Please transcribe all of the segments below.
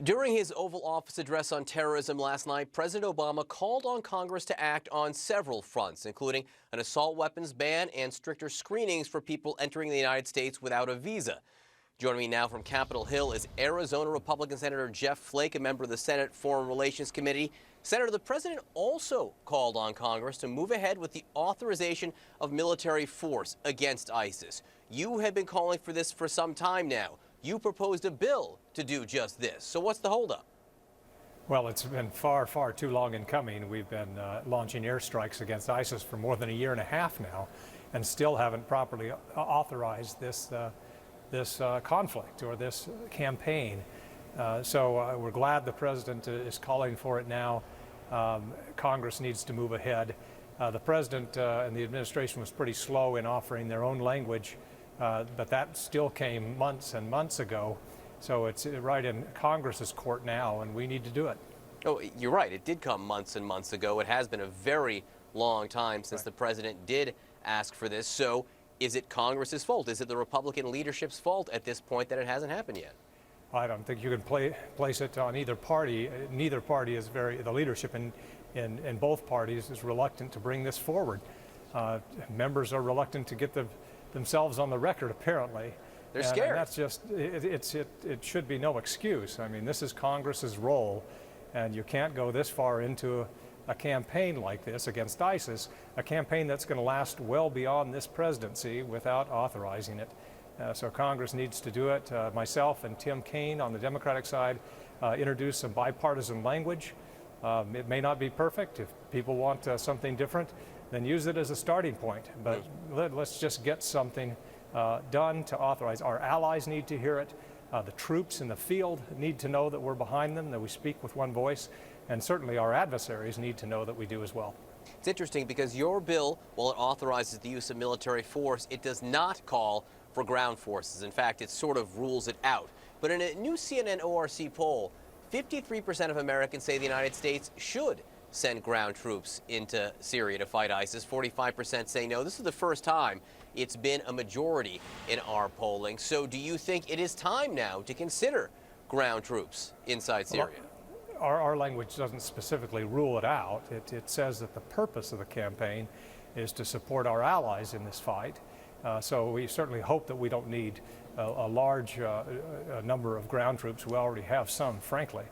During his Oval Office address on terrorism last night, President Obama called on Congress to act on several fronts, including an assault weapons ban and stricter screenings for people entering the United States without a visa. Joining me now from Capitol Hill is Arizona Republican Senator Jeff Flake, a member of the Senate Foreign Relations Committee. Senator, the president also called on Congress to move ahead with the authorization of military force against ISIS. You have been calling for this for some time now. You proposed a bill to do just this. So what's the holdup? Well, it's been far, far too long in coming. We've been launching airstrikes against ISIS for more than a year and a half now, and still haven't properly authorized this conflict or this campaign. So we're glad the president is calling for it now. Congress needs to move ahead. The president and the administration was pretty slow in offering their own language, but that still came months and months ago. So it's right in Congress's court now, and we need to do it. Oh, you're right. It did come months and months ago. It has been a very long time since the president did ask for this. So is it Congress's fault? Is it the Republican leadership's fault at this point that it hasn't happened yet? I don't think you can place it on either party. Neither party is the leadership in both parties is reluctant to bring this forward. Members are reluctant to get themselves on the record, apparently. They're scared. And that's just, it should be no excuse. I mean, this is Congress's role, and you can't go this far into a campaign like this against ISIS, a campaign that's going to last well beyond this presidency without authorizing it. So Congress needs to do it. Myself and Tim Kaine on the Democratic side introduced some bipartisan language. It may not be perfect. If people want something different, then use it as a starting point. But let's just get something done to authorize. Our allies need to hear it. The troops in the field need to know that we're behind them, that we speak with one voice. And certainly our adversaries need to know that we do as well. It's interesting because your bill, while it authorizes the use of military force, it does not call for ground forces. In fact, it sort of rules it out. But in a new CNN ORC poll, 53% of Americans say the United States should send ground troops into Syria to fight ISIS. 45% say no. This is the first time it's been a majority in our polling. So do you think it is time now to consider ground troops inside Syria? Our language doesn't specifically rule it out. It says that the purpose of the campaign is to support our allies in this fight. So we certainly hope that we don't need a large number of ground troops. We already have some, frankly.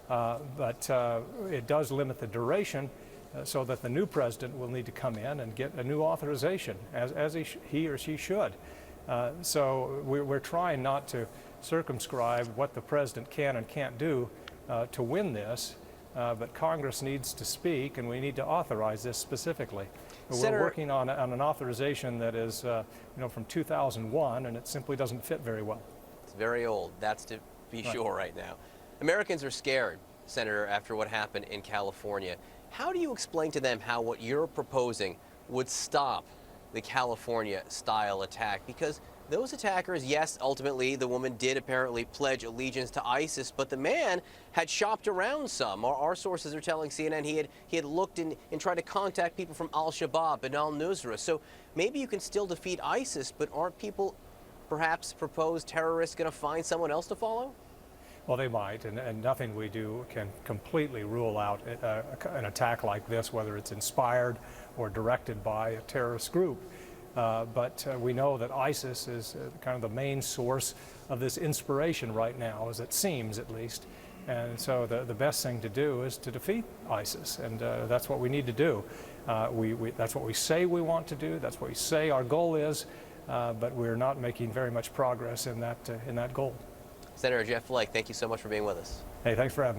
But it does limit the duration so that the new president will need to come in and get a new authorization, as he or she should. So we're trying not to circumscribe what the president can and can't do to win this, but Congress needs to speak, and we need to authorize this specifically. We're working on an authorization that is, from 2001, and it simply doesn't fit very well. It's very old. That's to be sure right now. Americans are scared, Senator, after what happened in California. How do you explain to them how what you're proposing would stop the California-style attack? Because those attackers, yes, ultimately the woman did apparently pledge allegiance to ISIS, but the man had shopped around some. Our sources are telling CNN he had looked and tried to contact people from Al-Shabaab and al-Nusra. So maybe you can still defeat ISIS, but aren't people, perhaps proposed terrorists, going to find someone else to follow? Well, they might, and nothing we do can completely rule out an attack like this, whether it's inspired or directed by a terrorist group. But we know that ISIS is kind of the main source of this inspiration right now, as it seems at least. And so the best thing to do is to defeat ISIS, and that's what we need to do. That's what we say we want to do. That's what we say our goal is, but we're not making very much progress in that goal. Senator Jeff Flake, thank you so much for being with us. Hey, thanks for having me.